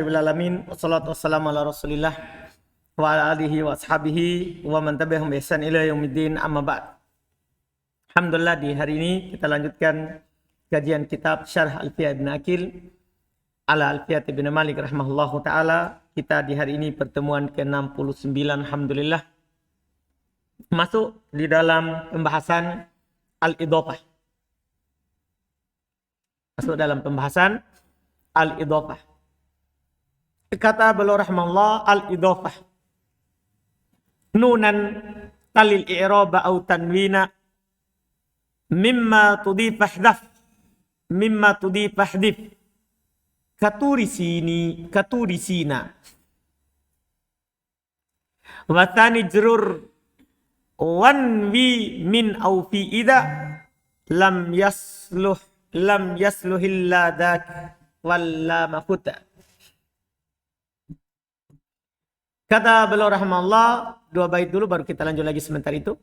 Alamin, wassalatu wassalamu ala rasulillah wa ala alihi wa ashabihi wa man tabi'ahum bi ihsan ila yaumiddin, amma ba'd. Alhamdulillah, di hari ini kita lanjutkan kajian kitab Syarh Alfiyah Ibn Aqil ala Alfiyah Ibn Malik rahimahullahu ta'ala. Kita di hari ini pertemuan ke-69, alhamdulillah, masuk di dalam pembahasan al-idhofah. Masuk dalam pembahasan al-idhofah. Kata beliau rahimahullah, al-idhofah nunan talil i'raba au tanwina mimma tudif katurisina wa thani jurur wanwi min au fi ida lam yasluhilla dak walla mafuta. Kata beliau rahimahullah, dua bait dulu baru kita lanjut lagi sebentar itu.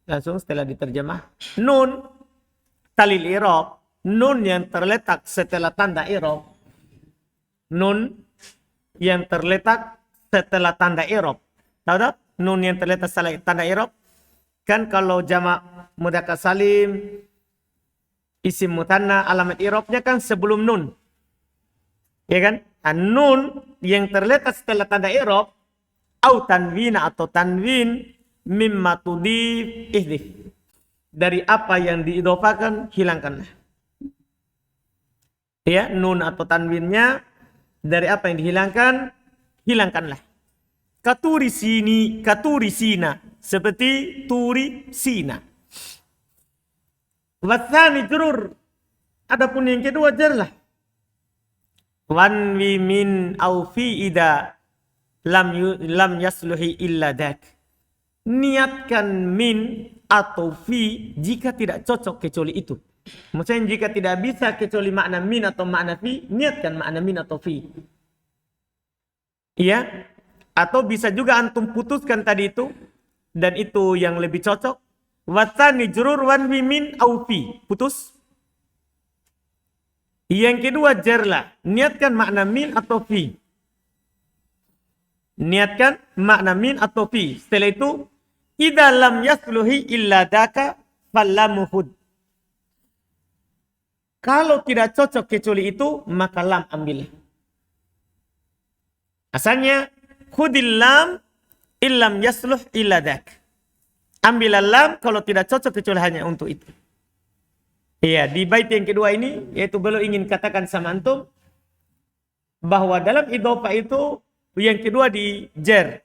Langsung setelah diterjemah. Nun talil i'rab, nun yang terletak setelah tanda i'rab. Nun yang terletak setelah tanda i'rab. Tahu tak? Nun yang terletak setelah tanda i'rab. Kan kalau jamak mudzakkar salim, isim mutanna, alamat i'rabnya kan sebelum nun. Ya kan? Nun yang terletak setelah tanda i'rab au tanwina atau tanwin mimma tudif ihdif, dari apa yang diidhofakan hilangkanlah. Ya, nun atau tanwinnya dari apa yang dihilangkan hilangkanlah. Katurisina, seperti turi sina. Watsani jurur, adapun yang kedua jarlah. Wanwi min au fi ida lam yasluhi illa dak. Niatkan min atau fi jika tidak cocok kecuali itu. Maksudnya jika tidak bisa kecuali makna min atau makna fi, niatkan makna min atau fi. Iya? Atau bisa juga antum putuskan tadi itu dan itu yang lebih cocok. Watsani jurur wanwi min au fi. Putus. Yang kedua jarlah. Niatkan makna min atau fi. Niatkan makna min atau fi. Setelah itu, idza lam yasluhi illa daka fallamuhud. Kalau tidak cocok kecuali itu, maka lam ambil. Asalnya, khudil lam illam yasluh illa dak. Ambil lam kalau tidak cocok kecuali hanya untuk itu. Iya, di bait yang kedua ini, yaitu beliau ingin katakan sama antum, bahwa dalam idhofah itu, yang kedua di jar.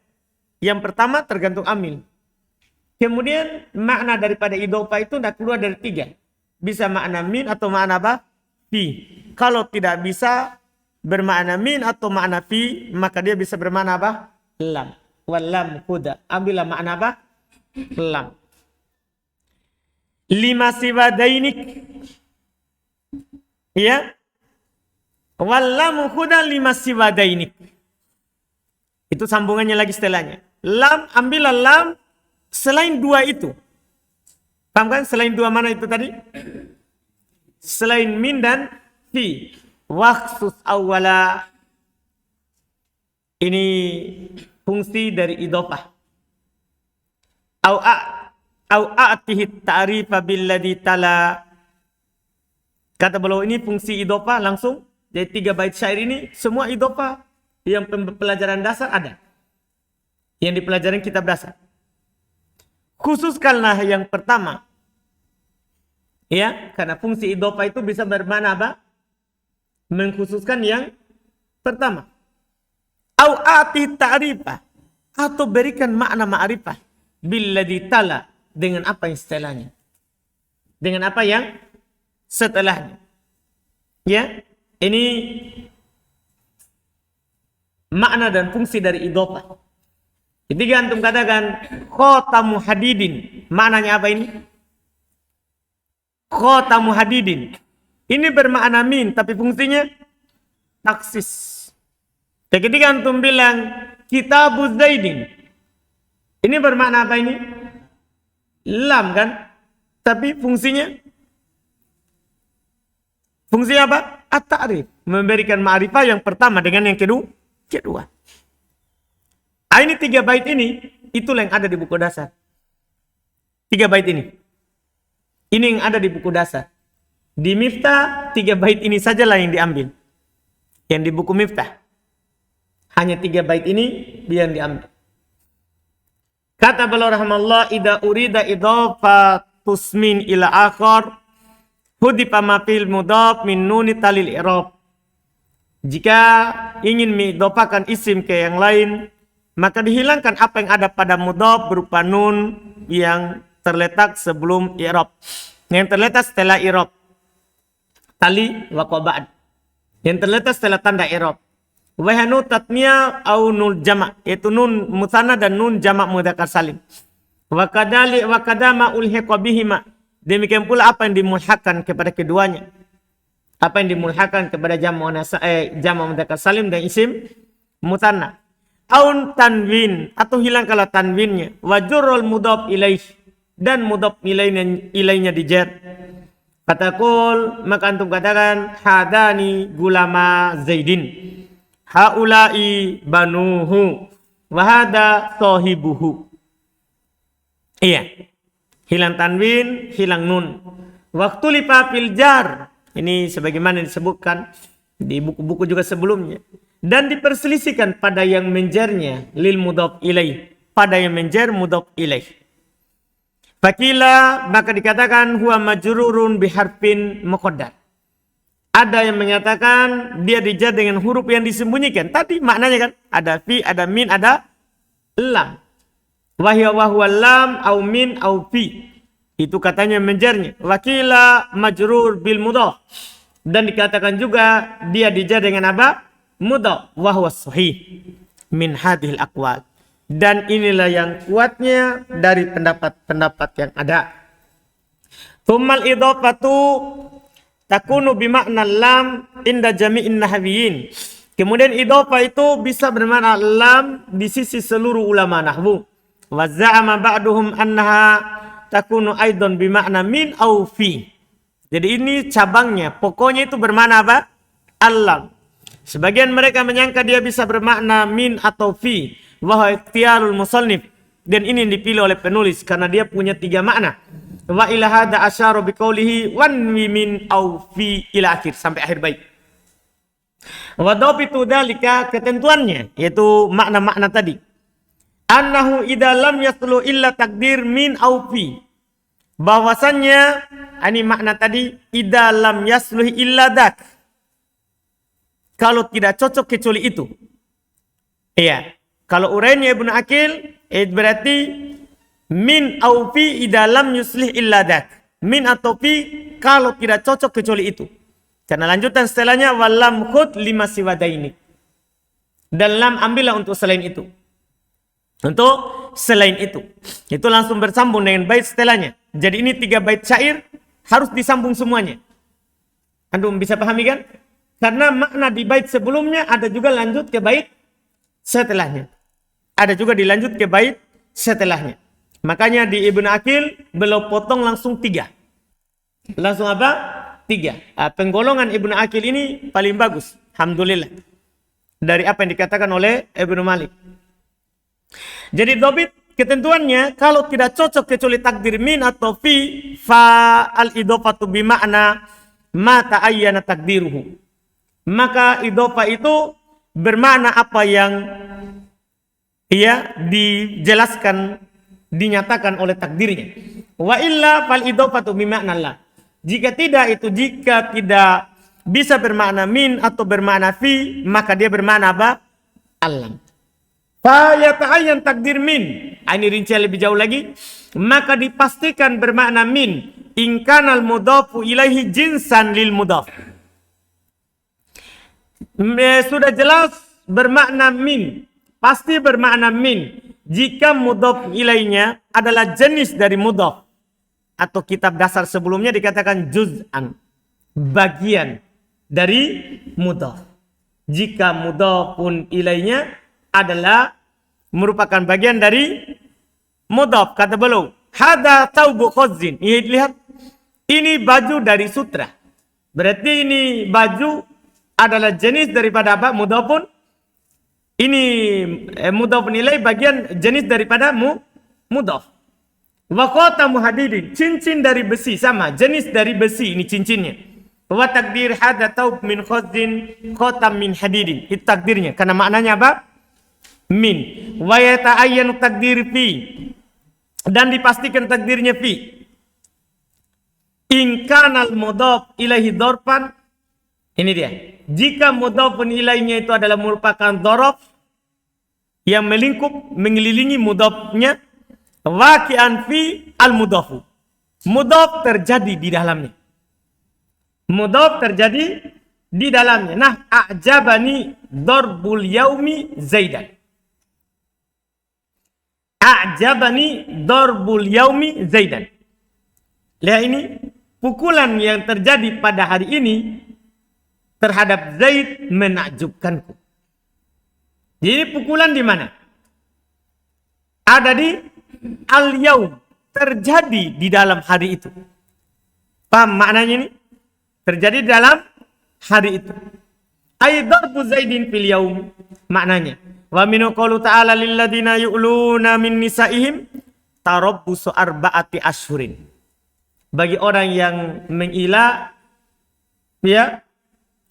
Yang pertama tergantung amil. Kemudian makna daripada idhofah itu tidak keluar dari tiga. Bisa makna min atau makna apa? Fi. Kalau tidak bisa bermakna min atau makna fi, maka dia bisa bermakna apa? Lam. Wallam huda. Ambillah makna apa? Lam. Lima siwadainik. Ya. Wallam huda lima siwadainik. Itu sambungannya lagi setelahnya. Lam, ambillah lam selain dua itu. Paham kan? Selain dua mana itu tadi? Selain min dan fi. Waksus awwala. Ini fungsi dari idhofah. Au a'tihi ta'rifa billadhi tala. Kata beliau ini fungsi idhofah langsung. Jadi 3 bait syair ini semua idhofah. Yang pelajaran dasar ada. Yang dipelajarin kitab dasar. Khususkanlah yang pertama. Ya, karena fungsi idhofah itu bisa bermakna apa? Mengkhususkan yang pertama. Au ati ta'rifah. Atau berikan makna ma'rifah. Billadhi tala. Dengan apa yang setelahnya. Dengan apa yang setelahnya. Ya, ini makna dan fungsi dari idhofah. Ketiga antum katakan khotamu hadidin. Maknanya apa ini? Khotamu hadidin. Ini bermakna min tapi fungsinya taksis. Ketika antum bilang kitabuz zaidin. Ini bermakna apa ini? Lam kan? Tapi fungsinya apa? At-ta'rif. memberikan ma'rifah yang pertama dengan yang kedua. Ini 3 bait ini, itulah yang ada di buku dasar. 3 bait ini. Ini yang ada di buku dasar. Di Miftah, 3 bait ini sajalah yang diambil. Yang di buku Miftah. Hanya 3 bait ini yang diambil. Kata beliau rahimahullah, idza urida idhafatus min ila akhar hudifa ma fil mudhaf min nuni talil i'rab. Jika ingin mengidhafakan isim ke yang lain, maka dihilangkan apa yang ada pada mudhaf berupa nun yang terletak sebelum i'rab. Yang terletak setelah i'rab. Tali wa qaba'd. Yang terletak setelah tanda i'rab. Wahanu tatniya au nun jama', yaitu nun musanna dan nun jama' mudzakkar salim. Wa kadama ulhiqa bihima. Demikian pula apa yang dimulhaqkan kepada keduanya. Apa yang dimulhaqkan kepada jama' mudzakkar salim dan isim musanna. Aun tanwin, atau hilang kalau tanwinnya. Wa jurrul mudhaf ilaih, dan mudhaf ilainya dijar. Fatakul, maka antum katakan hadani gulama Zaidin. Haulai banuhu wahada sahibuhu. Iya. Hilang tanwin, hilang nun. Waktu lipa fil jar. Ini sebagaimana disebutkan di buku-buku juga sebelumnya. Dan diperselisihkan pada yang menjarnya lil mudhaf ilaih. Pada yang menjar mudhaf ilaih. Fakila, maka dikatakan huwa majrurun biharfin muqaddar. Ada yang menyatakan dia dijar dengan huruf yang disembunyikan. Tadi maknanya kan ada fi, ada min, ada lam. Wahya wahwa lam au min au fi. Itu katanya menjarnya. Wakila majrur bil mudhaf. Dan dikatakan juga dia dijar dengan apa? Mudhaf. Wahwa sahih min hadhil aqwal. Dan inilah yang kuatnya dari pendapat-pendapat yang ada. Tsummal idhafatu takunu bimakna lam inda jami'in nahwiyin. Kemudian idhofah itu bisa bermakna lam di sisi seluruh ulama nahwu. Wa za'ama ba'duhum annaha takunu aidan bimakna min au fi. Jadi ini cabangnya, pokoknya itu bermakna apa? Alam. Sebagian mereka menyangka dia bisa bermakna min atau fi. Wa ikhtiyarul musannif. Dan ini dipilih oleh penulis karena dia punya 3 makna. Wa ila hada asyara biqaulihi wan min au fi ila akhir, sampai akhir bait. Wa dhabitu dalika, ketentuannya yaitu makna-makna tadi. Annahu idza lam yaslu illa takdir min au fi. Bahwasannya ini makna tadi idza lam yaslu illa dak. Kalau tidak cocok kecuali itu. Iya. Kalau urainya Ibnu Aqil berarti min au fi idza lam yuslih illa dak. Min atau fi kalau tidak cocok kecuali itu. Karena lanjutan setelahnya walam khud lima siwadaini. Dan lam ambillah untuk selain itu. Untuk selain itu. Itu langsung bersambung dengan bait setelahnya. Jadi ini 3 bait syair harus disambung semuanya. Antum bisa pahami kan? Karena makna di bait sebelumnya ada juga lanjut ke bait setelahnya. Ada juga dilanjut ke bait setelahnya. Makanya di Ibnu Aqil beliau potong langsung 3. Langsung apa? 3. Penggolongan Ibnu Aqil ini paling bagus. Alhamdulillah. Dari apa yang dikatakan oleh Ibnu Malik. Jadi dobit ketentuannya kalau tidak cocok kecuali takdir min atau fi fa al idhofatu bi makna ma ta'ayyana takdiruhu. Maka idhofah itu bermakna apa yang dijelaskan, dinyatakan oleh takdirnya. Wa illa fal idhofatu bi makna la. Jika tidak bisa bermakna min atau bermakna fi, maka dia bermakna apa? Alam. Fa yata'ayyan takdir min. Ini rincian lebih jauh lagi. Maka dipastikan bermakna min. In kanal mudhafu ilaihi jinsan lil mudhaf. Sudah jelas bermakna min. Pasti bermakna min. Jika mudhaf ilainya adalah jenis dari mudhaf. Atau kitab dasar sebelumnya dikatakan juz'an. Bagian dari mudhaf. Jika mudhafun ilainya adalah merupakan bagian dari mudhaf. Kata beliau, hada taubu khazzin. Lihat, ini baju dari sutra. Berarti ini baju adalah jenis daripada apa? Mudhafun. Ini mudhafun ilaih bagian jenis daripada mudhaf. Wa khatamu hadidin, cincin dari besi, sama jenis dari besi ini cincinnya. Wa takdir hadza taub min khazzin khatam min hadidin. Itu takdirnya. Karena maknanya apa? Min. Wa yata'ayyanu takdir fi. Dan dipastikan takdirnya fi. In kanal mudhaf ilaihi dzarfan. Ini dia. Jika mudhafun ilaihnya itu adalah merupakan dzaraf yang melingkup, mengelilingi mudhafnya, waqi'an fi al-mudhafu. Mudhaf terjadi di dalamnya. Mudhaf terjadi di dalamnya. Nah, a'jabani darbul yaumi Zaidan. A'jabani darbul yaumi Zaidan. Lihat ini, pukulan yang terjadi pada hari ini terhadap Zaid menakjubkanku. Jadi pukulan di mana? Ada di al-yaum, terjadi di dalam hari itu. Paham maknanya ini? Terjadi di dalam hari itu. Aidarbu Zaidin fil yaum, maknanya. Wa minu qaulu ta'ala lil ladina yu'luna min nisaihim tarabbusu arba'ati ashhurin. Bagi orang yang mengila ya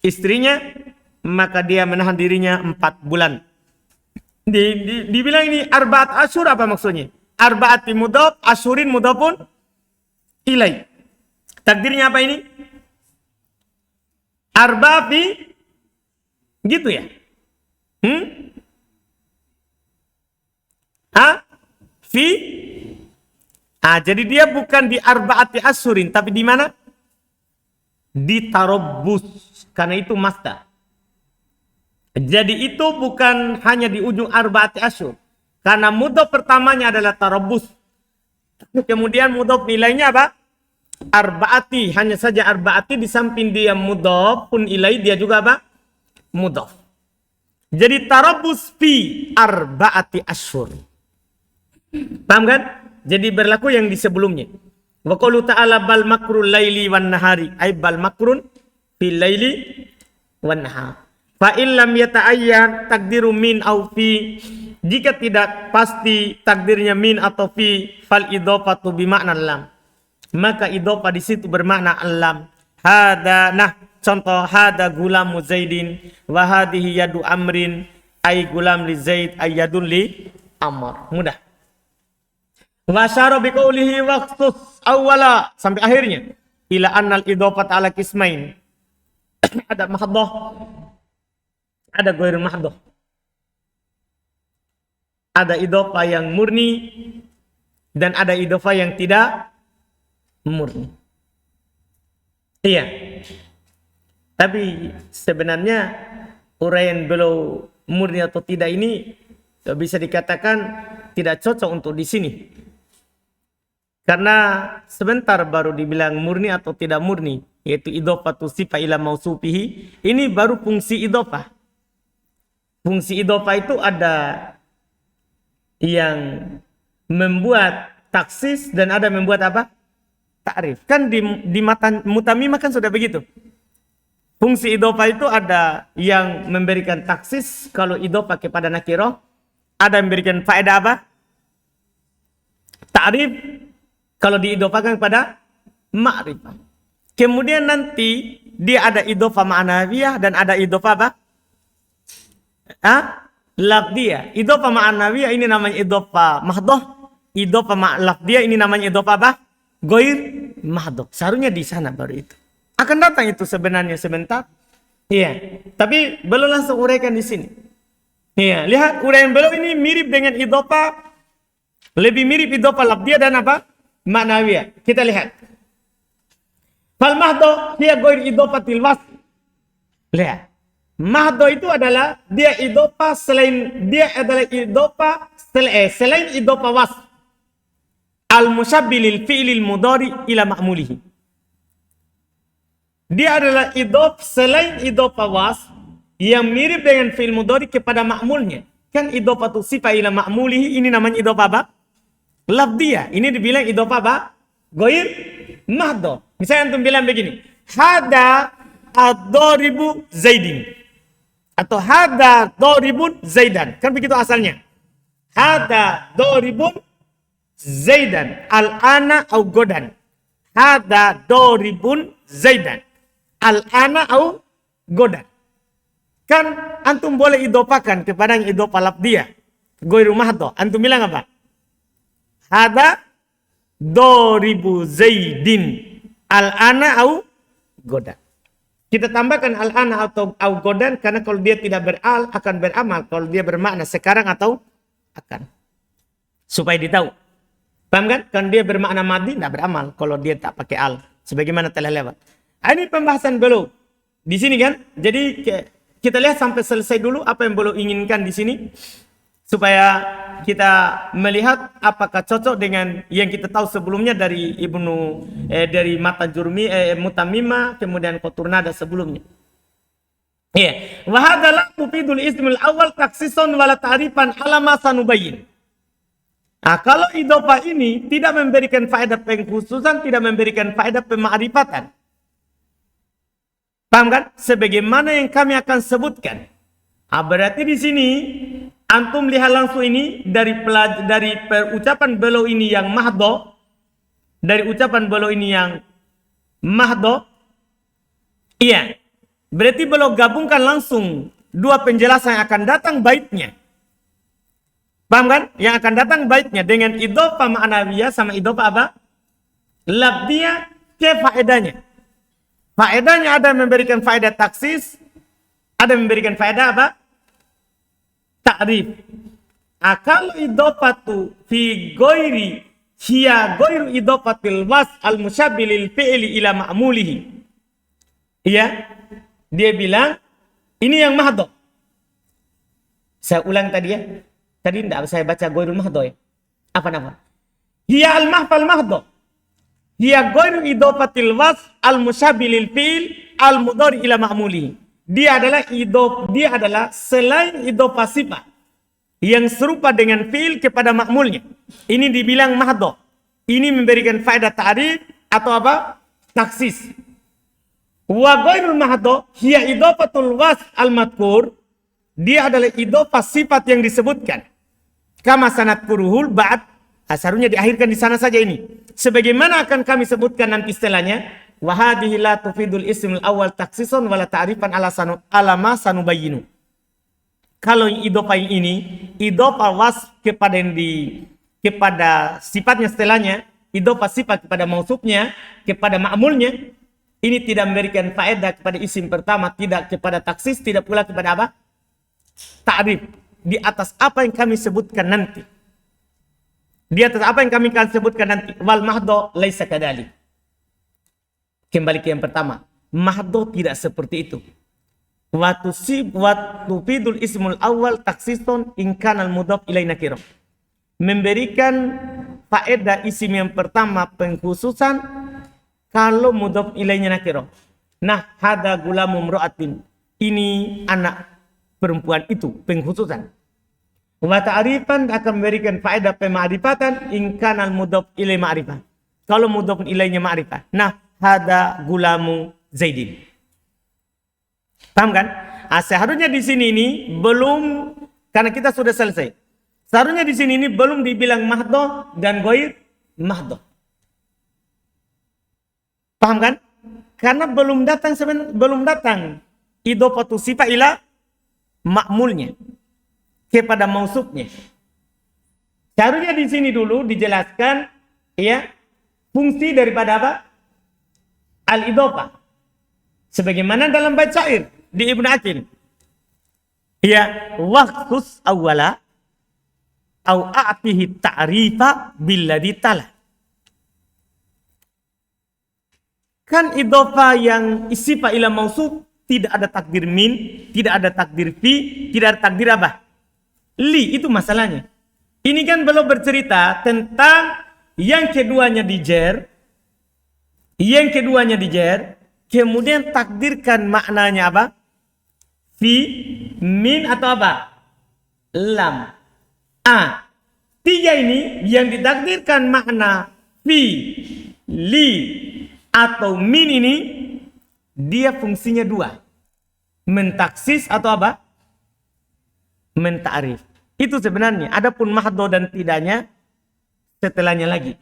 istrinya, maka dia menahan dirinya 4 bulan. Dibilang ini arba'at ashur, apa maksudnya? Arba'ati mudhaf, ashurin mudhafun ilai. Takdirnya apa ini? Arba'ati gitu ya? Fi? Jadi dia bukan di arba'ati ashurin, tapi di mana? Di tarabbus, karena itu masdar. Jadi itu bukan hanya di ujung arba'ati ashur, karena mudhaf pertamanya adalah tarabbus. Kemudian mudhaf nilainya apa? Arba'ati, hanya saja arba'ati di samping dia mudhaf pun ilaih dia juga apa? Mudhaf. Jadi tarabbus fi arba'ati ashur. Paham kan? Jadi berlaku yang di sebelumnya. Wa qaulu ta'ala bal makrul laili wan nahari, ay bal makrun fil laili wan nahar. Fa in lam yata'ayyan takdiru min au fi, jika tidak pasti takdirnya min atau fi, fal idhofatu bi makna lam, maka idhofah di situ bermakna lam. Hada, nah contoh, hada gulamu Zaidin wa hadhihi yadu amrin, ay gulam li Zaid ay yadun li Amr. Mudah. Wa syara bi qoulihi waqtus awwala, sampai akhirnya. Ila annal idhofat ala qismain. Ada mahdhah, ada ghair mahdhah. Ada idhofah yang murni dan ada idhofah yang tidak murni. Iya. Tapi sebenarnya uraian beliau murni atau tidak ini bisa dikatakan tidak cocok untuk di sini. Karena sebentar baru dibilang murni atau tidak murni, yaitu idhofatu sifah ila mausufihi. Ini baru fungsi idhofah. Fungsi idhofah itu ada yang membuat taksis dan ada membuat apa? Ta'rif. Kan di matan mutamimah kan sudah begitu. Fungsi idhofah itu ada yang memberikan taksis kalau idhofah kepada nakirah, ada yang memberikan faedah apa? Ta'rif kalau diidhofahkan kepada ma'rifah. Kemudian nanti dia ada idhofah ma'nawiyah dan ada idhofah apa? Lafdiyah. Idhofah ma'nawiyah ini namanya idhofah mahdhah. Idhofah lafdiyah ini namanya idhofah apa? Ghair mahdhah. Seharusnya di sana baru itu. Akan datang itu sebenarnya sebentar. Iya. Tapi belum langsung uraikan di sini. Iya. Lihat uraian beliau ini mirip dengan idhofah. Lebih mirip idhofah lafdiyah dan apa? Ma'nawiyah. Kita lihat. Fal mahdhah hiya ghair idhofatil wasf. Lihat. Mahdhah itu adalah dia idhofah selain idhofah wasf. Al-musyabbih lil fi'lil mudhari ila ma'mulihi. Dia adalah selain idhofah wasf yang mirip dengan fi'il mudhari kepada ma'mulnya. Kan idhofatu sifah ila ma'mulihi ini namanya idhofah apa? Lafdiyah. Ini dibilang idhofah apa? Ghair mahdhah. Misalnya antum bilang begini, hada ad-doribu Zaidin. Atau hada doribun Zaidan. Kan begitu asalnya. Hada doribun Zaidan. Al-ana au godan. Hada doribun Zaidan. Al-ana au godan. Kan antum boleh idopakan kepada yang idopa lafdiyah. Goiru mahdo. Antum bilang apa? Hada doribu Zaidin. Al-ana au godan. Kita tambahkan al-ana atau au godan karena kalau dia tidak beral akan beramal. Kalau dia bermakna sekarang atau akan. Supaya ditahu. Paham kan? Kan dia bermakna madi tidak beramal kalau dia tak pakai al. Sebagaimana telah lewat. Ini pembahasan belum. Di sini kan. Jadi kita lihat sampai selesai dulu apa yang belum inginkan di sini. Supaya kita melihat apakah cocok dengan yang kita tahu sebelumnya dari dari Mata Jurmi, Mutamimah, kemudian Quturnada sebelumnya. Iya. Wa hadza la tufidul ismul awal taksison wala ta'rifan ala ma sanubayyin. Nah, kalau idhofah ini tidak memberikan faedah pengkhususan, tidak memberikan faedah pemakrifatan. Paham kan? Sebagaimana yang kami akan sebutkan. Berarti di sini antum lihat langsung ini dari ucapan beliau ini yang mahdo, dari ucapan beliau ini yang mahdo, iya, berarti beliau gabungkan langsung dua penjelasan yang akan datang baitnya. Paham kan? Yang akan datang baitnya dengan idhofah ma'nawiyah sama idhofah apa? Lafdiyah ke faedahnya. Faedahnya ada memberikan faedah taksis, ada memberikan faedah apa? Ta'rif. Kalau idhofatu fi ghairi hiya ghairu idhofatil was al musyabbilil fi'li ila ma'mulihi. Iya. Dia bilang ini yang mahdo. Saya ulang tadi ya. Tadi tidak saya baca ghairul mahdo ya. Apa nama? Hiya al mahfal mahdo. Hiya ghairu idhofatil was al musyabbilil fi'l al mudhari ila ma'mulihi. Dia adalah selain idhofah sifat yang serupa dengan fi'il kepada makmulnya. Ini dibilang mahdo. Ini memberikan faedah ta'rif atau apa? Taksis. Wa ghairul mahdo hiya idhofatul was al-madhkur. Dia adalah idhofah sifat yang disebutkan. Kama sanat kuruhul ba'd. Seharusnya diakhirkan di sana saja ini. Sebagaimana akan kami sebutkan nanti istilahnya. Wa hadhihi la tufidul ismul awal taksison wala ta'rifan ala ma sanubayyinu. Kalau idhofah ini idhofah was kepada sifatnya setelahnya, idhofah sifat kepada mausufnya, kepada ma'mulnya, ini tidak memberikan faedah kepada isim pertama, tidak kepada taksis, tidak pula kepada apa? Ta'rif. Di atas apa yang kami sebutkan nanti. Di atas apa yang kami akan sebutkan nanti. Wal mahdo laisa kadalik. Kembali ke yang pertama. Mahdo tidak seperti itu. Watu fidul ismul awal taksison inkanal mudhaf ilai nakirah. Memberikan faedah isim yang pertama pengkhususan kalau mudhaf ilainya nakirah. Nah, hada gulamu mra'atin. Ini anak perempuan itu pengkhususan. Wa ta'rifan akan memberikan faedah pema'rifatan inkanal mudhaf ilai ma'rifah. Kalau mudhaf ilainya ma'rifah. Nah, hada gulamu Zaidin. Paham kan? Seharusnya di sini ini belum, karena kita sudah selesai. Seharusnya di sini ini belum dibilang mahdo dan ghair mahdo. Paham kan? Karena belum datang idhofatu sifat ila makmulnya kepada mausufnya. Seharusnya di sini dulu dijelaskan ya fungsi daripada apa? Al-idhofah. Sebagaimana dalam bait syair di Ibnu Aqil. Ya, waqtus awwala au a'tihi ta'rifa billadhi tala. Kan idhofah yang isifa ila mausuf tidak ada takdir min, tidak ada takdir fi, tidak ada takdir apa? Li, itu masalahnya. Ini kan belum bercerita tentang yang keduanya dijer, kemudian takdirkan maknanya apa? Fi, min atau apa? Lam. Tiga ini yang ditakdirkan makna fi, li, atau min ini dia fungsinya dua. Mentaksis atau apa? Mentarif. Itu sebenarnya. Adapun mahdo dan tidaknya, setelahnya lagi.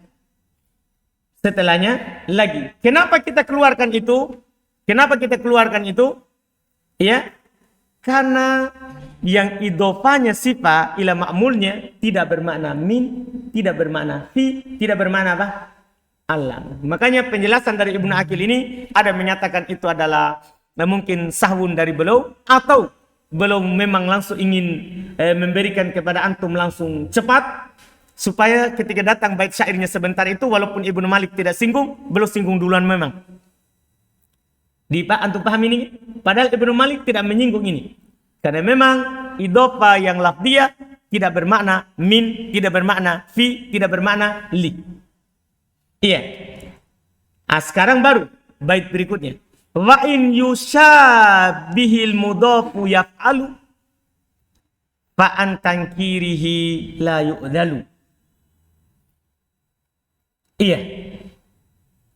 Setelahnya lagi. Kenapa kita keluarkan itu? Kenapa kita keluarkan itu? Ya, karena yang idofanya sifat ila ma'mulnya tidak bermakna min, tidak bermakna fi, tidak bermakna apa? Alam. Makanya penjelasan dari Ibnu Aqil ini ada menyatakan itu adalah mungkin sahwun dari beliau, atau beliau memang langsung ingin memberikan kepada antum langsung cepat, supaya ketika datang bait syairnya sebentar itu, walaupun Ibnu Malik tidak singgung, beliau singgung duluan memang. Antum paham ini? Padahal Ibnu Malik tidak menyinggung ini. Karena memang idhofa yang lafdiyah tidak bermakna min, tidak bermakna fi, tidak bermakna li. Iya. Sekarang baru bait berikutnya. Wa in yusyabihil mudhafu yaf'alu fa an tankirihi la yu'dalu. Iya.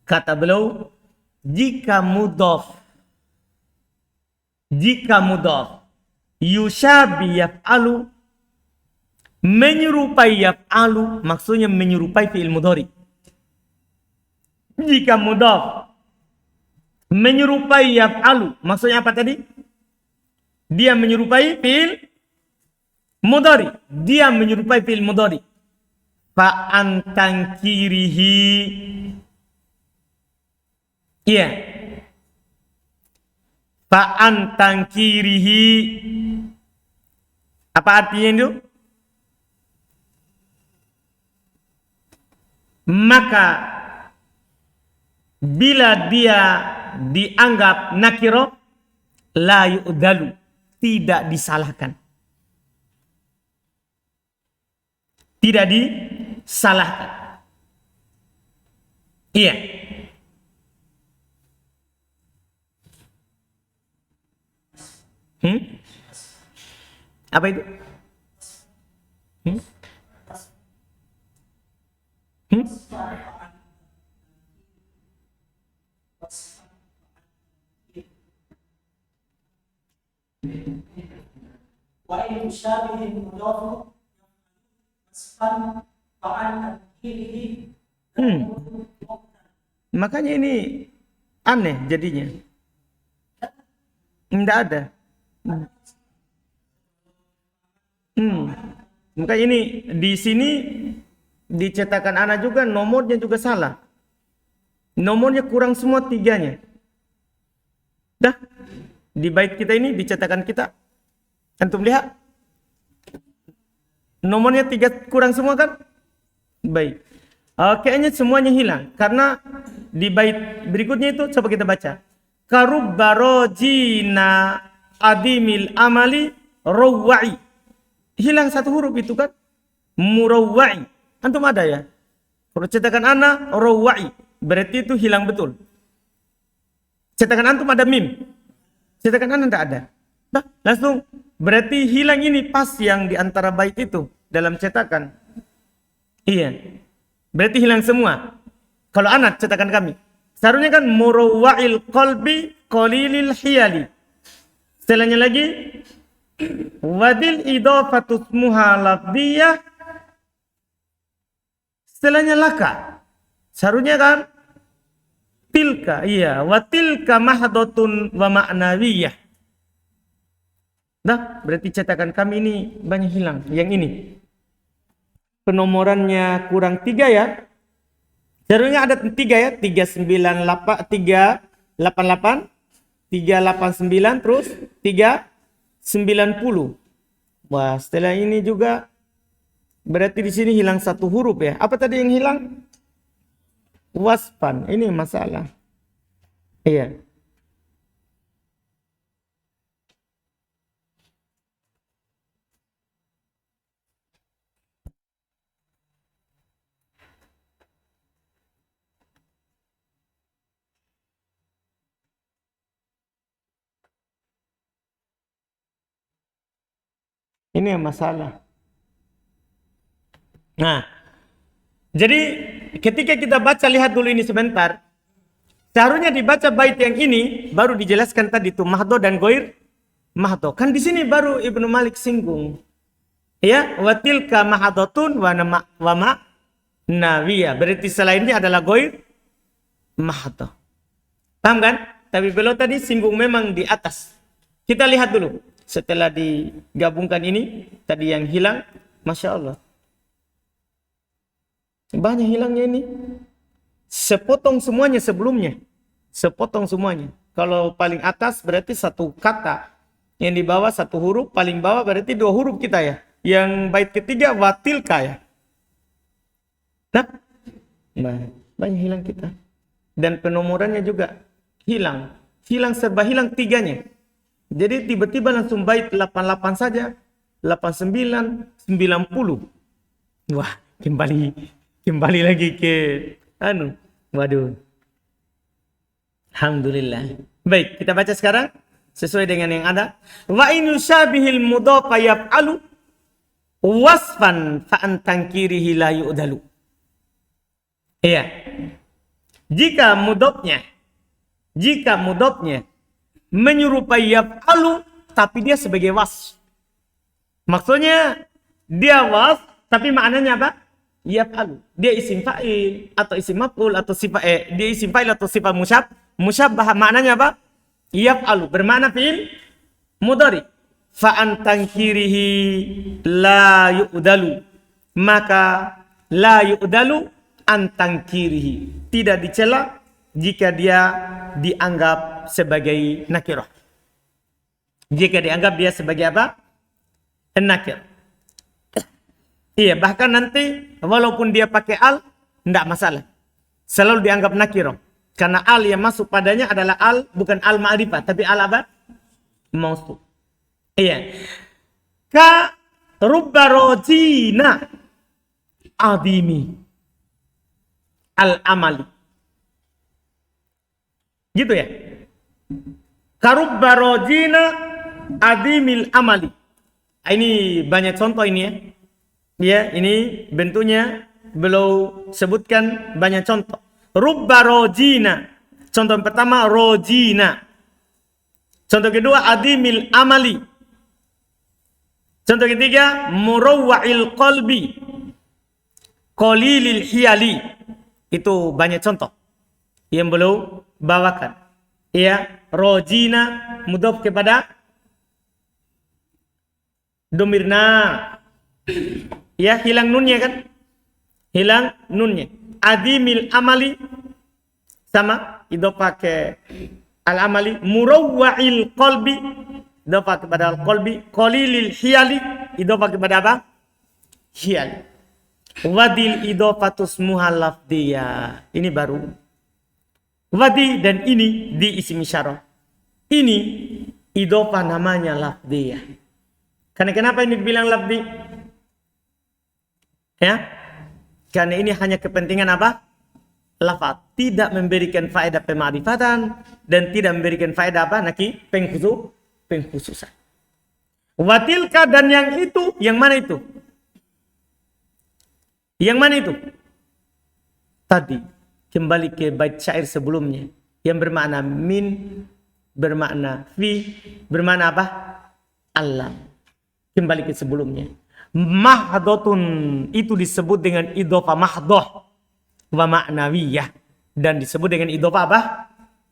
Kata beliau, jika mudhaf yushabi yaf'alu, menyerupai yaf'alu, maksudnya menyerupai fi'il mudhari. Jika mudhaf menyerupai yaf'alu, maksudnya apa tadi? Dia menyerupai fi'il mudhari. Dia menyerupai fi'il mudhari. Fa'an tankirihi. Iya. Fa'an tankirihi. Apa artinya itu? Maka bila dia dianggap nakiro, la yu'dalu, tidak disalahkan. Tidak disalahkan. Iya. Apa itu? Wa in syabihil mudhafu asfan fa'an tankirihi. Makanya ini aneh jadinya. Tidak ada. Makanya ini di sini dicetakan anak juga, nomornya juga salah. Nomornya kurang semua tiganya. Dah, di bait kita ini dicetakan kita. Antum lihat. Nomornya 3 kurang semua kan? Baik. Kayaknya semuanya hilang. Karena di bait berikutnya itu, coba kita baca. Karubbarojina adimil amali rawwa'i. Hilang satu huruf itu kan? Murawwa'i. Antum ada ya? Kalau cetakan ana rawwa'i, berarti itu hilang betul. Cetakan antum ada mim. Cetakan ana tidak ada. Nah, langsung berarti hilang ini pas yang di antara bait itu dalam cetakan. Iya. Berarti hilang semua. Kalau anak cetakan kami. Seharusnya kan murawwa'il qalbi qalilil hiyali. Setelahnya lagi wadil idhafatu ismuha lafdiyah. Setelahnya laka. Seharusnya kan tilka, iya, wa tilka mahdotun wa ma'nawiyah. Nah, berarti cetakan kami ini banyak hilang. Yang ini penomorannya kurang 3 ya. Seharusnya ada 3 ya, 398, 388, 389, terus 390. Wah, setelah ini juga berarti di sini hilang satu huruf ya. Apa tadi yang hilang? Waspan. Ini masalah. Iya. Ini yang masalah. Nah, jadi ketika kita baca, lihat dulu ini sebentar. Seharusnya dibaca bait yang ini baru dijelaskan tadi tuh mahdo dan goir mahdo. Kan di sini baru Ibnu Malik singgung. Ya, watilka mahadotun wa ma nawiyah. Berarti selainnya adalah goir mahdo. Paham kan? Tapi beliau tadi singgung memang di atas. Kita lihat dulu. Setelah digabungkan ini, tadi yang hilang, Masya Allah. Banyak hilangnya ini. Sepotong semuanya sebelumnya. Sepotong semuanya. Kalau paling atas berarti satu kata. Yang di bawah satu huruf, paling bawah berarti dua huruf kita ya. Yang bait ketiga watilka ya. Nah, banyak hilang kita. Dan penomorannya juga hilang. Hilang serba hilang tiganya. Jadi tiba-tiba langsung bait 88 saja. 89, 90. Wah, kembali lagi ke waduh. Alhamdulillah. Baik, kita baca sekarang sesuai dengan yang ada. Wa in yushabihil mudhafa yaf'alu wasfan fa an tankirihi la yu'dalu. Iya. Jika mudhafnya menyerupai yaf'alu tapi dia sebagai wasf. Maksudnya dia wasf tapi maknanya apa? Yaf'alu. Dia isim fa'il atau isim maf'ul atau sifat dia isim fa'il atau sifat musyabbah maknanya apa? Yaf'alu bermakna fi'il mudhari. Fa an tankirihi la yu'dalu. Maka la yu'dalu an tankirihi. Tidak dicela jika dia dianggap sebagai nakirah. Jika dianggap dia sebagai apa? Nakir. Iya, bahkan nanti walaupun dia pakai al, tidak masalah. Selalu dianggap nakirah. Karena al yang masuk padanya adalah al, bukan al ma'rifah, tapi al apa? Mausuf. Iya. Ka rubba rojina adimi al-amali. Gitu ya. Karubba rojina adimil amali. Ini banyak contoh ini ya. Ya, ini bentuknya beliau sebutkan banyak contoh. Rubba rojina. Contoh pertama rojina. Contoh kedua adimil amali. Contoh ketiga murawwa'il qalbi. Qalilil hiyali. Itu banyak contoh yang beliau bawakan. Ya, rojina mudhaf kepada domirna. Ya, hilang nunnya kan? Hilang nunnya. Adimil amali sama idhofah ke al-amali. Murawwa'il qalbi idhofah kepada al-qalbi. Qalilil hiyali idhofah kepada apa? Hiyali. Wadil idhofatus muhal lafdiyah. Ini baru. Wadi dan ini di isim isyarah. Ini idhofah namanya lafdiyah. Karena kenapa ini dibilang lafdi? Ya, karena ini hanya kepentingan apa? Lafaz. Tidak memberikan faedah pemarifatan dan tidak memberikan faedah apa? Pengkhususan. Watilka dan yang itu, yang mana itu? Yang mana itu? Tadi kembali ke bait syair sebelumnya yang bermakna min, bermakna fi, bermakna apa? Allah. Kembali ke sebelumnya. Mahdotun itu disebut dengan idhofah mahdoh wa ma'nawiyah dan disebut dengan idhofah apa?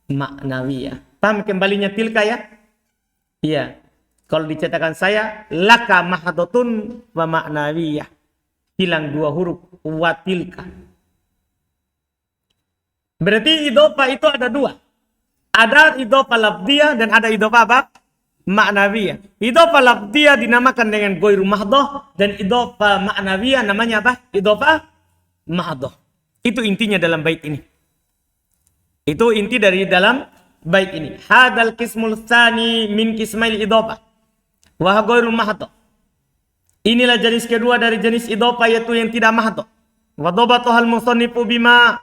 Ma'nawiyah. Paham kembalinya tilka ya? Iya. Kalau dicetakan saya laka mahdotun wa ma'nawiyah. Hilang dua huruf wa tilka. Berarti idhofah itu ada dua. Ada idhofah lafdiyah dan ada idhofah apa? Ma'nawiyah. Idhofah lafdiyah dinamakan dengan ghairu mahdoh dan idhofah ma'nawiyah namanya apa? Idhofah mahdoh. Itu intinya dalam bait ini. Itu inti dari dalam bait ini. Hadal qismul tsani min qismail idhofah wa ghairu mahdoh. Inilah jenis kedua dari jenis idhofah yaitu yang tidak mahdoh. Wa dhabatuhal musannifu bima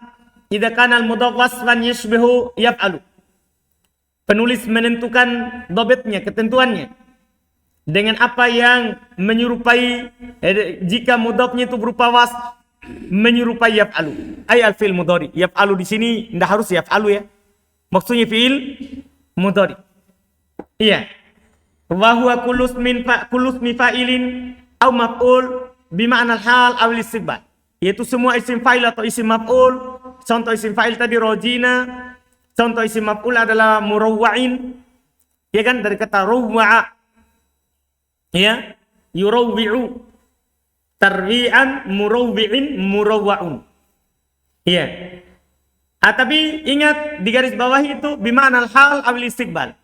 idza kana al mudhaf wasfan yashbihu yaf'alu. Penulis menentukan dobetnya, ketentuannya. Dengan apa yang menyerupai, jika mudhafnya itu berupa wasf, menyerupai yaf'alu. Ay al-fi'l mudhari. Yaf'alu di sini tidak harus yaf'alu ya. Maksudnya fi'il mudhari. Iya. Wa huwa kulus mi fa'ilin au maf'ul bima'na al-hal aw al-istiqbal. Yaitu semua isim fa'il atau isim maf'ul. Contoh isim fa'il tadi rojina. Contoh isim maf'ul adalah murawwa'in. Ya kan, dari kata rawwa'a. Ya, yurawwi'u. Tarwi'an, murawwi'in, murawwa'un. Iya. Tapi ingat di garis bawah itu bima'na al-hal aw al-istiqbal.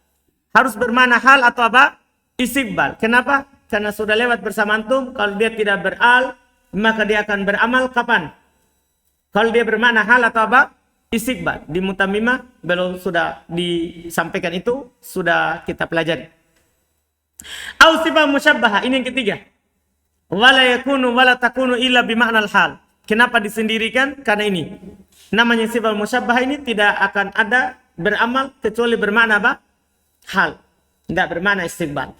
Harus bermakna hal atau apa? Istiqbal. Kenapa? Karena sudah lewat bersama antum. Kalau dia tidak beral, maka dia akan beramal kapan? Kalau dia bermakna hal atau apa? Istiqbal. Di Mutamimah belum sudah disampaikan itu, sudah kita pelajari. Au sifat musyabbaha, ini yang ketiga. Wala yakunu wala takunu illa bima'na al-hal. Kenapa disendirikan? Karena ini. Namanya sifat musyabbaha ini tidak akan ada beramal kecuali bermakna apa? Hal, tidak bermakna istiqbal.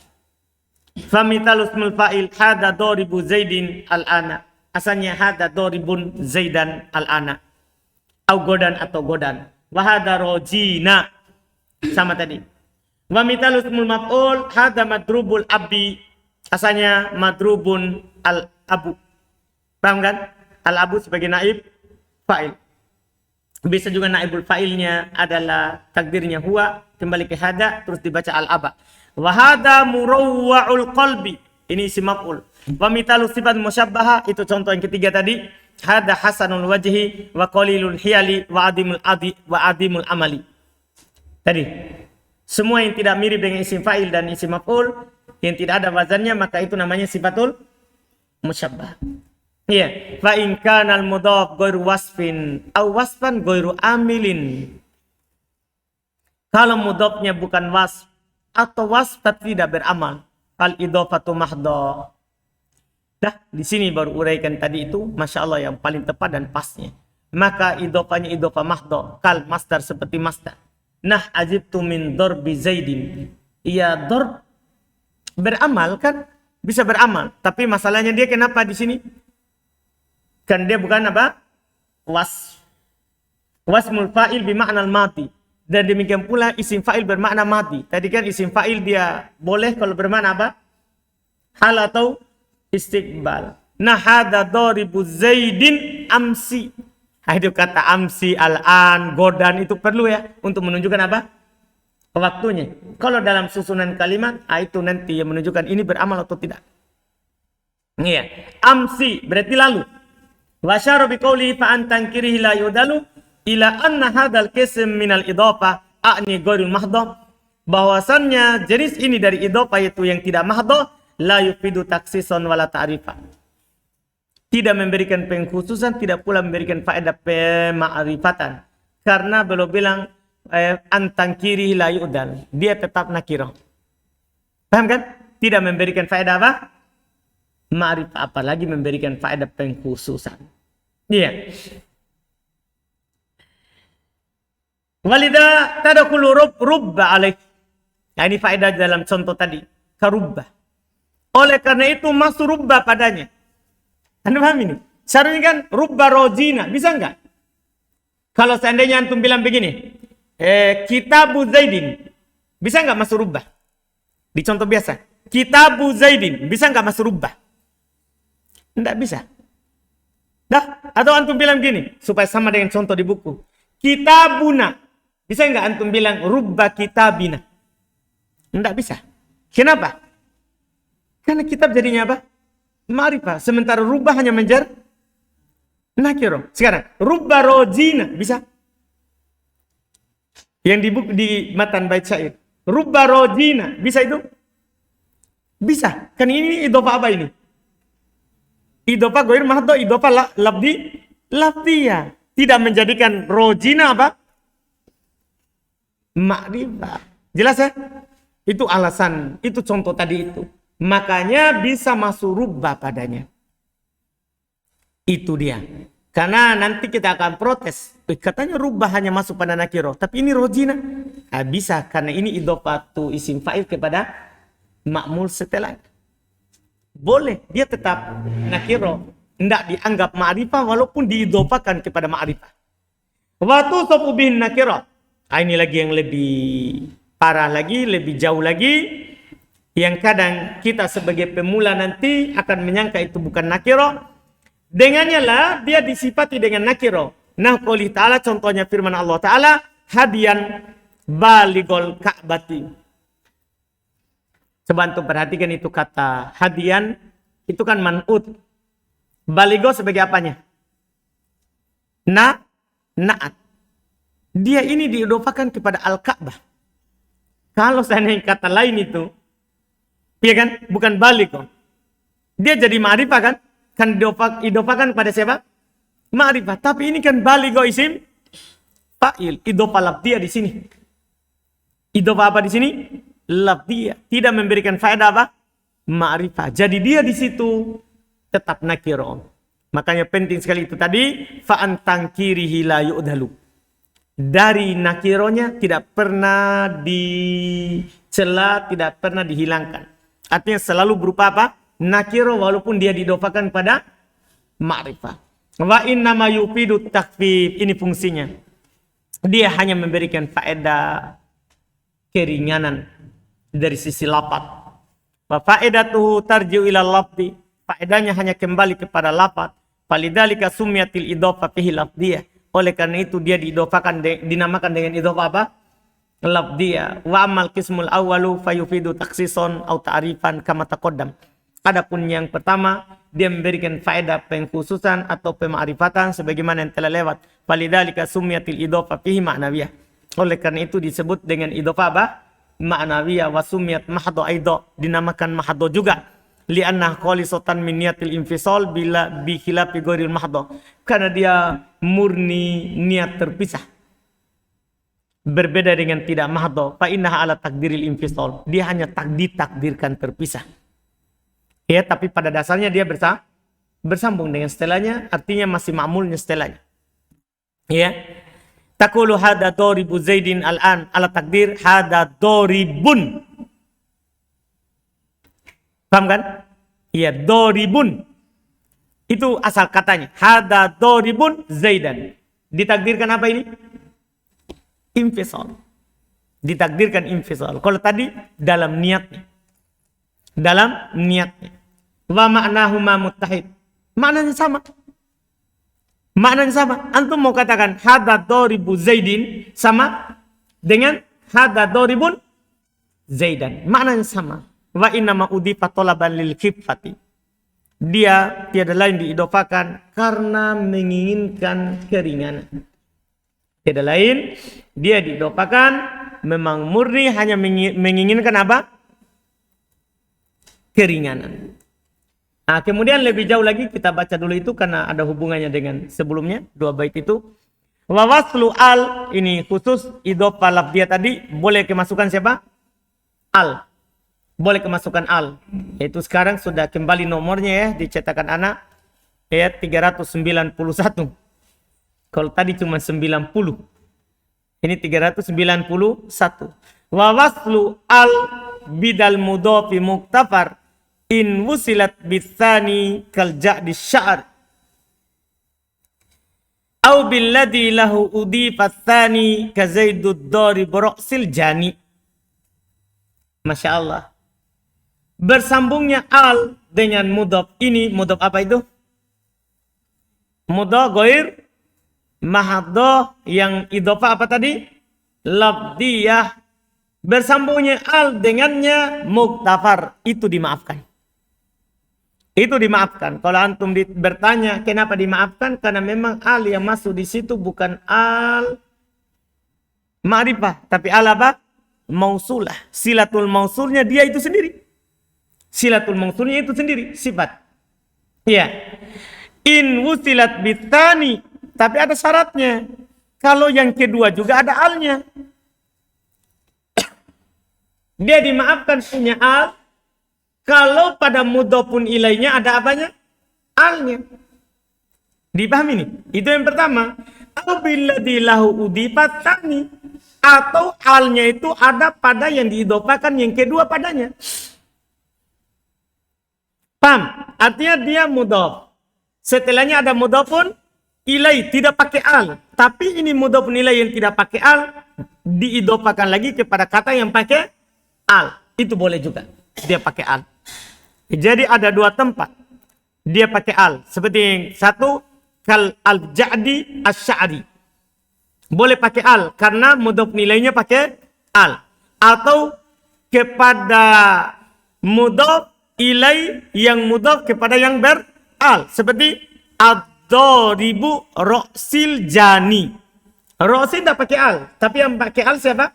Famithalus mul fa'il hada doribu zaidin al-ana. Asalnya hada doribun zaidan al-ana. Au godan atau godan. Wahada rojina. Sama tadi. Wamithalus mul maf'ul hada madrubul abi. Asalnya madrubun al-abu. Paham kan? Al-abu sebagai naib fa'il. Bisa juga naibul fa'ilnya adalah takdirnya huwa, kembali ke hada, terus dibaca al-aba. Wa hada murawwa'ul qalbi. Ini isim maf'ul. Wa mithalu sifat musyabbaha, itu contoh yang ketiga tadi. Hada hasanul wajhi wa qalilul hiyali wa adimul amali. Tadi. Semua yang tidak mirip dengan isim fa'il dan isim maf'ul, yang tidak ada wazannya, maka itu namanya sifatul musyabbah. Iya, fa in kana al-mudhaf ghairu wasfin aw wasfan ghairu amilin. Kalau mudhafnya bukan wasf atau wasf tapi tidak beramal, al idhofatu mahdha. Dah, di sini baru uraikan tadi itu, Masya Allah yang paling tepat dan pasnya. Maka idhofanya idhofah mahdha, kal masdar seperti masdar. Nah, ajibtu min darbi zaidin. Iya, darb beramal kan? Bisa beramal, tapi masalahnya dia kenapa di sini? Kan dia bukan apa? Wasmul fa'il bima'na al-mati. Dan demikian pula isim fa'il bermakna mati. Tadi kan isim fa'il dia boleh kalau bermakna apa? Hal atau istiqbal. Nah, hada doribu zaidin amsi. Itu kata amsi, al-an, godan itu perlu ya untuk menunjukkan apa? Waktunya. Kalau dalam susunan kalimat, itu nanti yang menunjukkan ini beramal atau tidak. Iya. Amsi berarti lalu. Wa syara bi qouli fa an tankirihi la yudalu ila anna hadzal qism minal idhofah a'ni ghairul mahdha, bahwasannya jenis ini dari idhofah yaitu yang tidak mahdha la yufidu taksisan wala ta'rifa, tidak memberikan pengkhususan, tidak pula memberikan faedah pema'rifatan, karena beliau bilang an tankirihi la yudal, dia tetap nakirah. Paham kan? Tidak memberikan faedah apa? Ma'rifah, apalagi memberikan faedah pengkhususan. Iya. Walida tadkhulu rubba alaih. Nah, ini faedah dalam contoh tadi. Karubba. Oleh karena itu masuk rubba padanya. Anda paham ini? Seharusnya kan rubba rojina. Bisa enggak? Kalau seandainya antum bilang begini. Kitabu Zaidin. Bisa enggak masuk rubba? Di contoh biasa. Kitabu Zaidin. Bisa enggak masuk rubba? Tidak bisa. Dah, atau antum bilang gini supaya sama dengan contoh di buku. Kitabuna. Bisa enggak antum bilang rubba kitabina? Tidak bisa. Kenapa? Karena kitab jadinya apa? Ma'rifah. Sementara rubba hanya menjar nakiro. Sekarang rubba rojina bisa? Yang di buku di matan bait syair. Rubba rojina bisa itu? Bisa. Kan ini idhofah apa ini? Idhofah ghair mahdha, idhofah lafdiyah. Tidak menjadikan rojina apa? Ma'rifah. Jelas ya? Itu alasan, itu contoh tadi itu. Makanya bisa masuk rubba padanya. Itu dia. Karena nanti kita akan protes. Katanya rubba hanya masuk pada nakiro. Tapi ini rojina. Nah, bisa. Karena ini idhofatu isim fa'il kepada ma'mul setelah. Boleh, dia tetap nakiro, tidak dianggap ma'rifah walaupun diidhofakan kepada ma'rifah. Wa tusafu bin nakiro. Ini lagi yang lebih parah lagi, lebih jauh lagi. Yang kadang kita sebagai pemula nanti akan menyangka itu bukan nakiro. Dengannya lah dia disifati dengan nakiro. Nah, qouli ta'ala contohnya firman Allah Ta'ala, hadian baligol ka'bati. Coba untuk perhatikan itu kata hadian, itu kan man'ut. Baligo sebagai apanya? Na'at. Dia ini diidofakan kepada Al-Ka'bah. Kalau seandainya kata lain itu, iya kan? Bukan baligo. Dia jadi ma'rifah kan? Kan idofakan kepada siapa? Ma'rifah. Tapi ini kan baligo isim fa'il. Idofah lafdiyah di sini. Idofah apa di sini? Lafdiyah. Tidak memberikan faedah apa? Ma'rifah. Jadi dia di situ tetap nakiro. Makanya penting sekali itu tadi. Fa'an tangkirihi la yu'dalu. Dari nakironya tidak pernah dicela, tidak pernah dihilangkan. Artinya selalu berupa apa? Nakiro walaupun dia didofakan pada ma'rifah. Wa innama yufidu takfif. Ini fungsinya. Dia hanya memberikan faedah keringanan dari sisi lafaz. Wa faedatuhu tarji'u ila lafzi. Faedahnya hanya kembali kepada lafaz. Falidzalika summiyatil idhofah fihi lafdiyah. Oleh karena itu dia diidofakan dinamakan dengan idhofah apa? Lafdiyah. Wa amal qismul awwalu fayufidu taksison au ta'rifan kama taqaddam. Adapun yang pertama, dia memberikan faedah pengkhususan atau pemarifatan sebagaimana yang telah lewat. Falidzalika summiyatil idhofah fihi ma'nawiyah. Oleh karena itu disebut dengan idhofah apa? Ma'nawiyah wa summiyat mahdho aidha, dinamakan mahdho juga. Li'anna khalisatan min niyatil infisal bila bi khilafi ghairil mahdho. Karena dia murni niat terpisah. Berbeda dengan tidak mahdho. Fa innaha ala takdiril infisal. Dia hanya ditakdirkan terpisah. Ya, tapi pada dasarnya dia bersambung dengan setelahnya, artinya masih ma'mulnya setelahnya. Ya. Taqulu hada doribu Zaidin al-an ala takdir hada doribun. Paham kan? Iya, doribun. Itu asal katanya. Hada doribun Zaidan. Ditakdirkan apa ini? Infisal. Ditakdirkan infisal. Kalau tadi dalam niatnya. Dalam niatnya. Wa ma'nahuma muttahid. Maknanya sama. Maknanya sama. Antum mau katakan hada doribu Zaidin sama dengan hada doribun Zaidan. Maknanya sama. Wa innama udifa talaban lil khifati. Dia tiada lain diidofakan karena menginginkan keringanan. Tiada lain dia diidofakan memang murni hanya menginginkan apa? Keringanan. Nah, kemudian lebih jauh lagi kita baca dulu itu karena ada hubungannya dengan sebelumnya dua bait itu. Wa waslu al, ini khusus idhofah lafdiyah tadi boleh kemasukan siapa? Al. Boleh kemasukan al. Yaitu sekarang sudah kembali nomornya ya di cetakan anak ayat 391. Kalau tadi cuma 90. Ini 391. Wa waslu al bidal mudhofi muktafar in wusilat bitsani kal ja'di sya'ar au billadhi lahu udifa tsani ka zaidud darib ra'sil jani. Masya Allah. Bersambungnya al dengan mudhof ini, mudhof apa itu? Mudhof ghair mahdho yang idhofah apa tadi? Lafdiyah. Bersambungnya al dengannya muktafar, itu dimaafkan. Itu dimaafkan. Kalau antum bertanya kenapa dimaafkan? Karena memang al yang masuk di situ bukan al ma'rifah, tapi al apa? Mausulah. Silatul mausulnya dia itu sendiri. Silatul mausulnya itu sendiri sifat. Ya. In wusilat bitani, tapi ada syaratnya. Kalau yang kedua juga ada alnya. Dia dimaafkan punya al. Kalau pada mudhofun ilainya ada apanya? Alnya. Dipahami nih? Itu yang pertama. Abilladzi lahu udifat tsani. Atau alnya itu ada pada yang diidhofakan yang kedua padanya. Paham? Artinya dia mudhof. Setelahnya ada mudhofun ilai, tidak pakai al. Tapi ini mudhofun ilai yang tidak pakai al, diidofakan lagi kepada kata yang pakai al. Itu boleh juga. Dia pakai al. Jadi ada dua tempat. Dia pakai al. Seperti yang satu, kal al-ja'di as-sya'ri. Boleh pakai al. Karena mudhof nilainya pakai al. Atau kepada mudhof ilai yang mudhof kepada yang ber-al. Seperti ad-doribu ro'sil jani. Ro'sil tidak pakai al. Tapi yang pakai al siapa?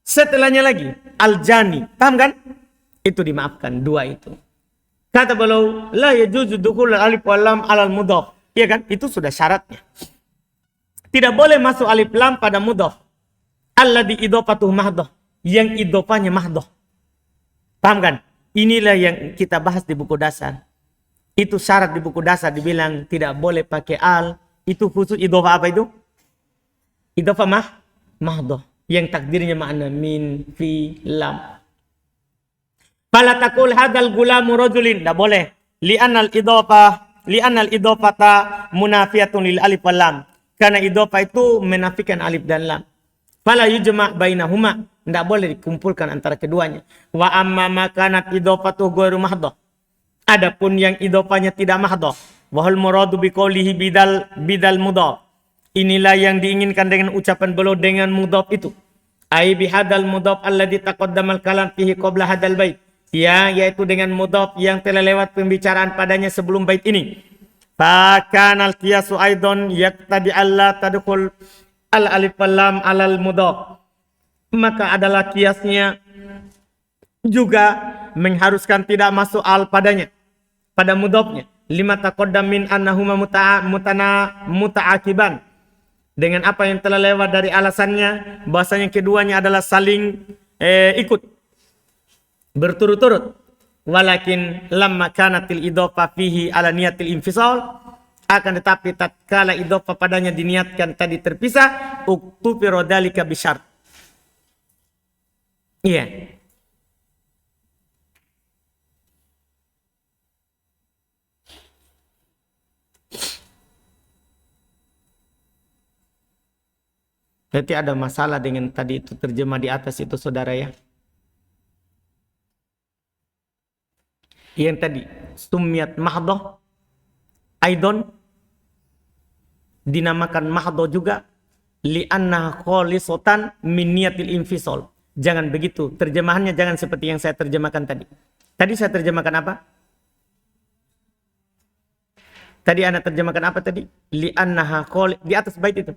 Setelahnya lagi. Al-jani. Paham kan? Itu dimaafkan. Dua itu. Kata beliau, la yajuzu dukhul alif wal lam alal mudhof. Iya kan? Itu sudah syaratnya. Tidak boleh masuk alif lam pada mudhof. Alladhi idhofatuh mahdoh. Yang idhofanya mahdoh. Paham kan? Inilah yang kita bahas di buku dasar. Itu syarat di buku dasar dibilang tidak boleh pakai al. Itu khusus idhofah apa itu? Idhofah mahdoh. Yang takdirnya makna min, fi, lam. Fala taqul hadal gulamu rajulin. Tidak boleh. Li'annal idhofata munafiyatun lil alif wal lam. Karena idhofah itu menafikan alif dan lam. Fala yujma' bainahuma. Tidak boleh dikumpulkan antara keduanya. Wa amma makanat idhofatuh ghairu mahdoh. Adapun yang idhofahnya tidak mahdoh. Wahul muradu biqaulihi bidal mudhof. Inilah yang diinginkan dengan ucapan beliau dengan mudhof itu. Ai bihadal mudhof alladhi taqaddamal kalam fihi qabla hadal bait. Ya, yaitu dengan mudhof yang telah lewat pembicaraan padanya sebelum bait ini. Fakanal qiyasu aidon yaqtadi alla tadkhul al alif wal lam alal mudhof. Maka adalah kiasnya juga mengharuskan tidak masuk al padanya, pada mudhofnya. Lima taqaddam min annahuma muta'akiban. Dengan apa yang telah lewat dari alasannya, bahasanya keduanya adalah saling ikut, berturut-turut. Walakin lamma kanatil idhofa fihi ala niyatil infisal. Akan tetapi tatkala idhofa padanya diniatkan tadi terpisah, uktufiro dhalika bisyart. Iya. Berarti ada masalah dengan tadi itu terjemah di atas itu saudara ya. Yang tadi sumiyat mahdoh aidon dinamakan mahdoh juga li'anna kholisotan min niyatil infisol. Jangan begitu. Terjemahannya jangan seperti yang saya terjemahkan tadi. Tadi saya terjemahkan apa? Tadi anak terjemahkan apa tadi? Li'annaha kholi di atas bait itu.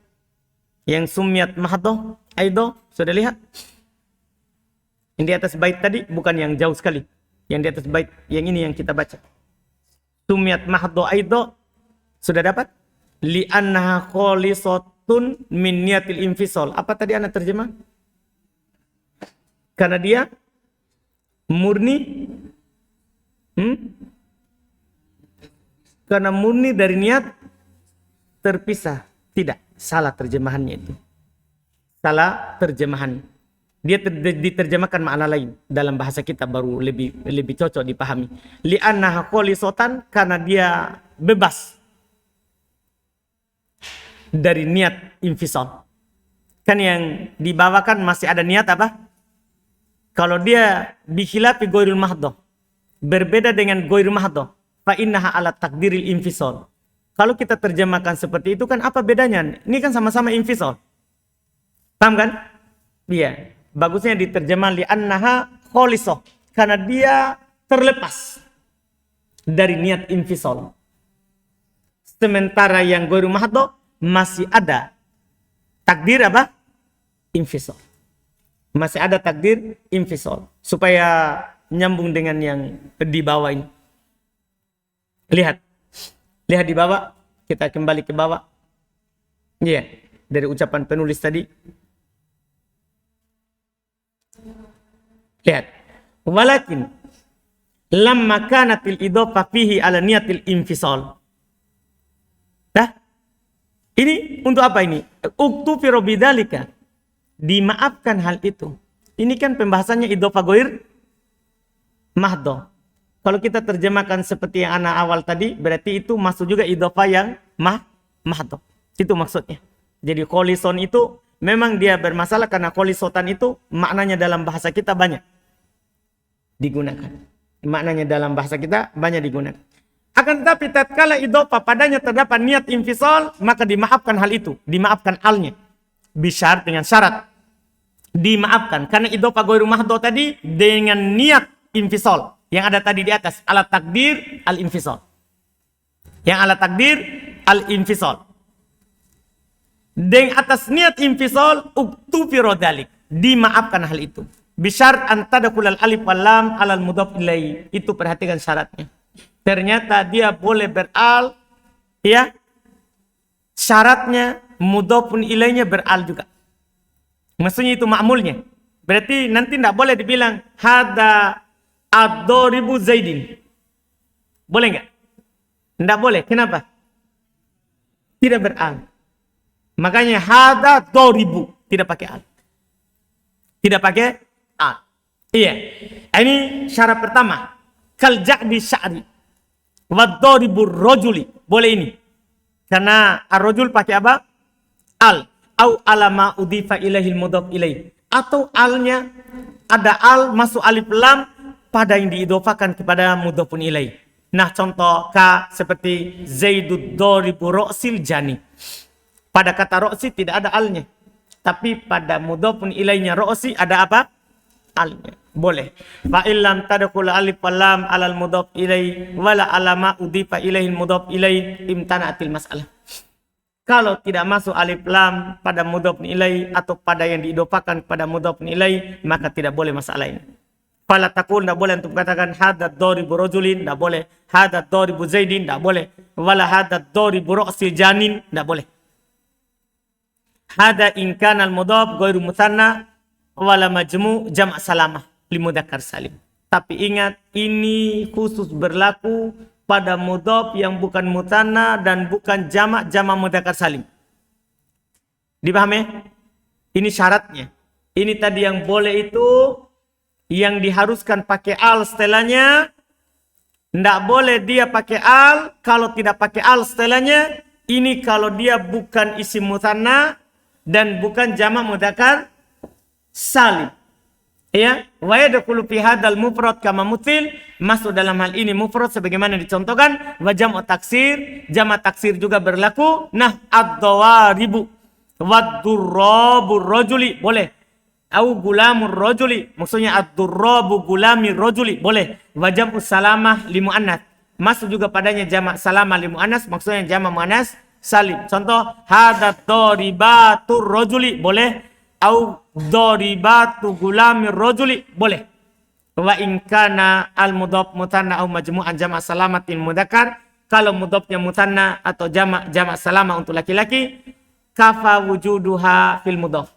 Yang sumiyat mahdoh aido, sudah lihat? Yang di atas bait tadi bukan yang jauh sekali. Yang di atas bait yang ini yang kita baca. Sumiyat mahdoh aido, sudah dapat? Li'annaha kholisotun min niyatil infisol. Apa tadi anak terjemah? Karena dia murni karena murni dari niat terpisah. Tidak, salah terjemahannya itu. Salah terjemahan. Dia diterjemahkan makna lain dalam bahasa kita baru lebih cocok dipahami. Li'annaha kholisotan, karena dia bebas dari niat infisal. Kan yang dibawakan masih ada niat apa? Kalau dia bikhilafi ghairul mahdoh, berbeda dengan ghairul mahdoh, fa innaha ala takdiril infisal. Kalau kita terjemahkan seperti itu kan apa bedanya? Ini kan sama-sama infisal. Paham kan? Iya. Bagusnya diterjemah li'annaha kholisoh. Karena dia terlepas dari niat infisal. Sementara yang ghairul mahdoh masih ada takdir apa? Infisal. Masih ada takdir infisal. Supaya nyambung dengan yang di bawah ini. Lihat. Lihat di bawah. Kita kembali ke bawah. Iya. Dari ucapan penulis tadi. Lihat. Walakin. Lamma kanatil idhofa fihi ala niyatil infisal. Dah. Ini untuk apa ini? Uktu firobidalika. Dimaafkan hal itu. Ini kan pembahasannya idhofa ghair mahdoh. Kalau kita terjemahkan seperti yang anak awal tadi, berarti itu masuk juga idhofa yang mahdoh. Itu maksudnya. Jadi kholison itu memang dia bermasalah karena kholisotan itu maknanya dalam bahasa kita banyak digunakan. Maknanya dalam bahasa kita banyak digunakan. Akan tetapi tatkala idhofah padanya terdapat niat infisal, maka dimaafkan hal itu, dimaafkan alnya. Bisyar dengan syarat. Dimaafkan karena idhofah ghairu mahdhu tadi dengan niat infisal yang ada tadi di atas, ala takdir al-infisal. Yang ala takdir al-infisal. Dengan atas niat infisal uktufiro dalik, dimaafkan hal itu. Bisyar antadakulal alif wal lam alal mudhaf ilaih. Itu perhatikan syaratnya. Ternyata dia boleh beral, ya. Syaratnya mudhafun ilaihnya beral juga. Maksudnya itu ma'mulnya. Berarti nanti tidak boleh dibilang hada ad-doribu Zaidin. Boleh nggak? Tidak boleh. Kenapa? Tidak beral. Makanya hada doribu. Tidak pakai al. Tidak pakai al. Iya. Ini syarat pertama. Kal ja'bi sya'ri. Wa doribu rojuli. Boleh ini. Karena ar-rojul pakai apa? Al. Au alama udifa ilahil mudhaf ilaih. Atau alnya ada al masuk alif lam pada yang diidhofakan kepada mudhafun ilaih. Nah contoh ka seperti Zaidud doribu ro'sil jani. Pada kata ro'si tidak ada alnya. Tapi pada mudhafun ilaihnya ro'si ada apa? Alnya. Boleh. Fa illam tadkhul alif wal lam alal mudhaf ilaih wala alama udifa ilaihil mudhaf ilaih imtana'atil mas'alah. Kalau tidak masuk alif lam pada mudhafun ilaih atau pada yang diidhofakan pada mudhafun ilaih, maka tidak boleh masalah ini. Fala taqul, tidak boleh untuk katakan hadad doribu rajulin, tidak boleh. Hadad doribu Zaidin, tidak boleh. Wala hadad doribu ro'sil janin, tidak boleh. Hada inkan al-mudhaf ghairu mutsanna wala majmu' jama' salamah li mudzakkar salim. Tapi ingat, ini khusus berlaku pada mudhaf yang bukan mutsanna dan bukan jama' mudzakkar salim. Dipahami? Ini syaratnya. Ini tadi yang boleh itu yang diharuskan pakai al setelahnya. Tidak boleh dia pakai al. Kalau tidak pakai al setelahnya, ini kalau dia bukan isim mutsanna dan bukan jama' mudzakkar salim. Ya, wa yadkhulu fi hadzal mufrad kama mutil, masuk dalam hal ini mufrad sebagaimana dicontohkan, wa jam'u taksir, jama' taksir juga berlaku. Nah, ad-dawaribu wad-durrabu rajuli boleh. Au gulamur rajuli, maksudnya ad-durrabu gulamir rajuli boleh. Wa jam'u salamah li muannats, masuk juga padanya jama' salamah li muannats, maksudnya jama' muannats salim. Contoh, hadat doribatur rojuli boleh. Au doribatu gulamir rojuli boleh. Wa inkana al mudhaf mutanna au majmu'an jama' salamatin mudzakkar. Kalau mudhafnya mutanna atau jama' salama untuk laki-laki, kafa wujuduha fil mudhaf.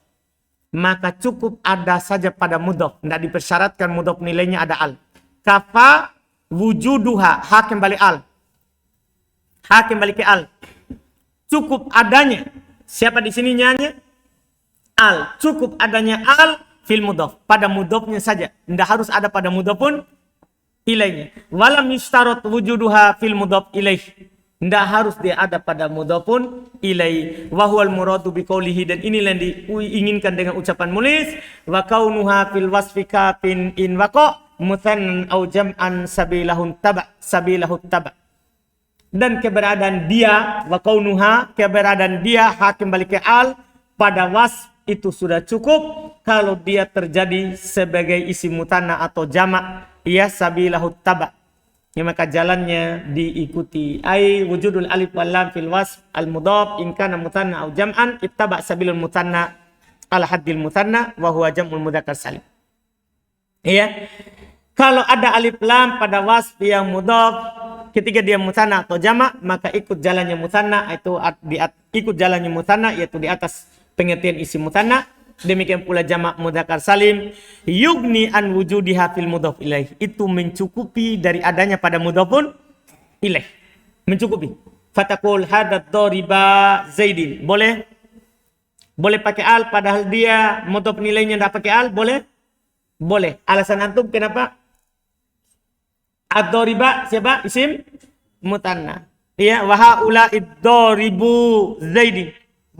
Maka cukup ada saja pada mudhaf. Tidak dipersyaratkan mudhaf nilainya ada al. Kafa wujuduha, ha kembali al. Ha kembali ke al. Cukup adanya. Siapa di sini nyanyi? Al. Cukup adanya al fil mudhaf. Pada mudhafnya saja. Tidak harus ada pada mudhafun ilaihnya. Walam yushtarat wujuduha fil mudhaf ilaih. Tidak harus dia ada pada mudhafun ilaih. Wa huwal muradu biqaulihi, dan inilah yang diinginkan dengan ucapan mulis. Wa kaunuha fil wasfi kafin in waqa mutsannan au jam'an sabilahun taba. Dan keberadaan dia, wa kaunuha, keberadaan dia, ha kembali ke al, pada wasf itu sudah cukup. Kalau dia terjadi sebagai isim mutanna atau jama', ya sabilahu taba, ya maka jalannya diikuti. Ai wujudul alif wal lam fil wasf al mudhaf in kana mutanna au jam'an ittaba sabilul mutanna ala haddil mutanna wa huwa jam'ul mudzakkar salim. Ya. Kalau ada alif lam pada wasf yang mudhaf ketika dia mutanna atau jama', maka ikut jalannya mutanna, itu ikut jalannya mutanna, yaitu di atas pengertian isim mutanna. Demikian pula jama' mudzakkar salim yugni an wujudiha fil mudhaf ilaih, itu mencukupi dari adanya pada mudhafun ilaih, mencukupi. Fatakul hadat doriba Zaidin, boleh pakai al padahal dia mudhaf nilainya tidak pakai al, boleh. Alasan antum kenapa? Ad-doriba siapa? Isim mutanna. Ya, wa haula id-doribu Zaidin.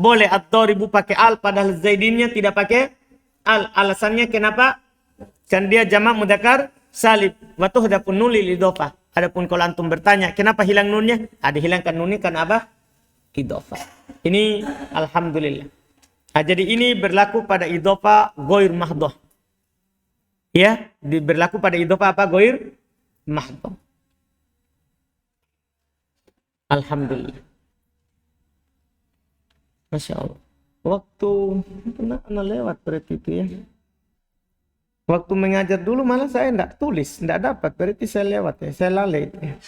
boleh ad-daribu pakai al, padahal zaidinnya tidak pakai al. Alasannya kenapa? Kan dia jamak mudzakkar salim. Wa tuhdafun nun lil idhofah. Adapun kalau antum bertanya, kenapa hilang nunnya? Ada hilangkan nunnya kan apa? Idhofah. Ini alhamdulillah. Nah, jadi ini berlaku pada idhofah ghair mahdhah. Ya, berlaku pada idhofah apa? Ghair mahdhah. Alhamdulillah. Masya Allah. Waktu anak lewat berarti itu ya. Waktu mengajar dulu malah saya enggak tulis, enggak dapat. Berarti saya lewat ya, saya lalai. Ya.